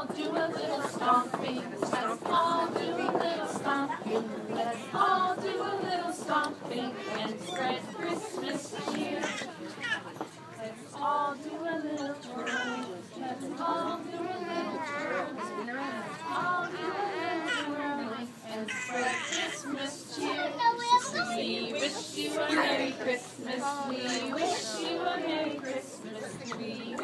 all do a little stomping. Let's all do a little stomping. Let's all do a little stomping and spread Christmas cheer. Let's all do a little twirling. Let's all do a little twirling. Let's all do a little twirling and spread Christmas cheer. We wish you a Merry Christmas. We wish you a Merry Christmas. We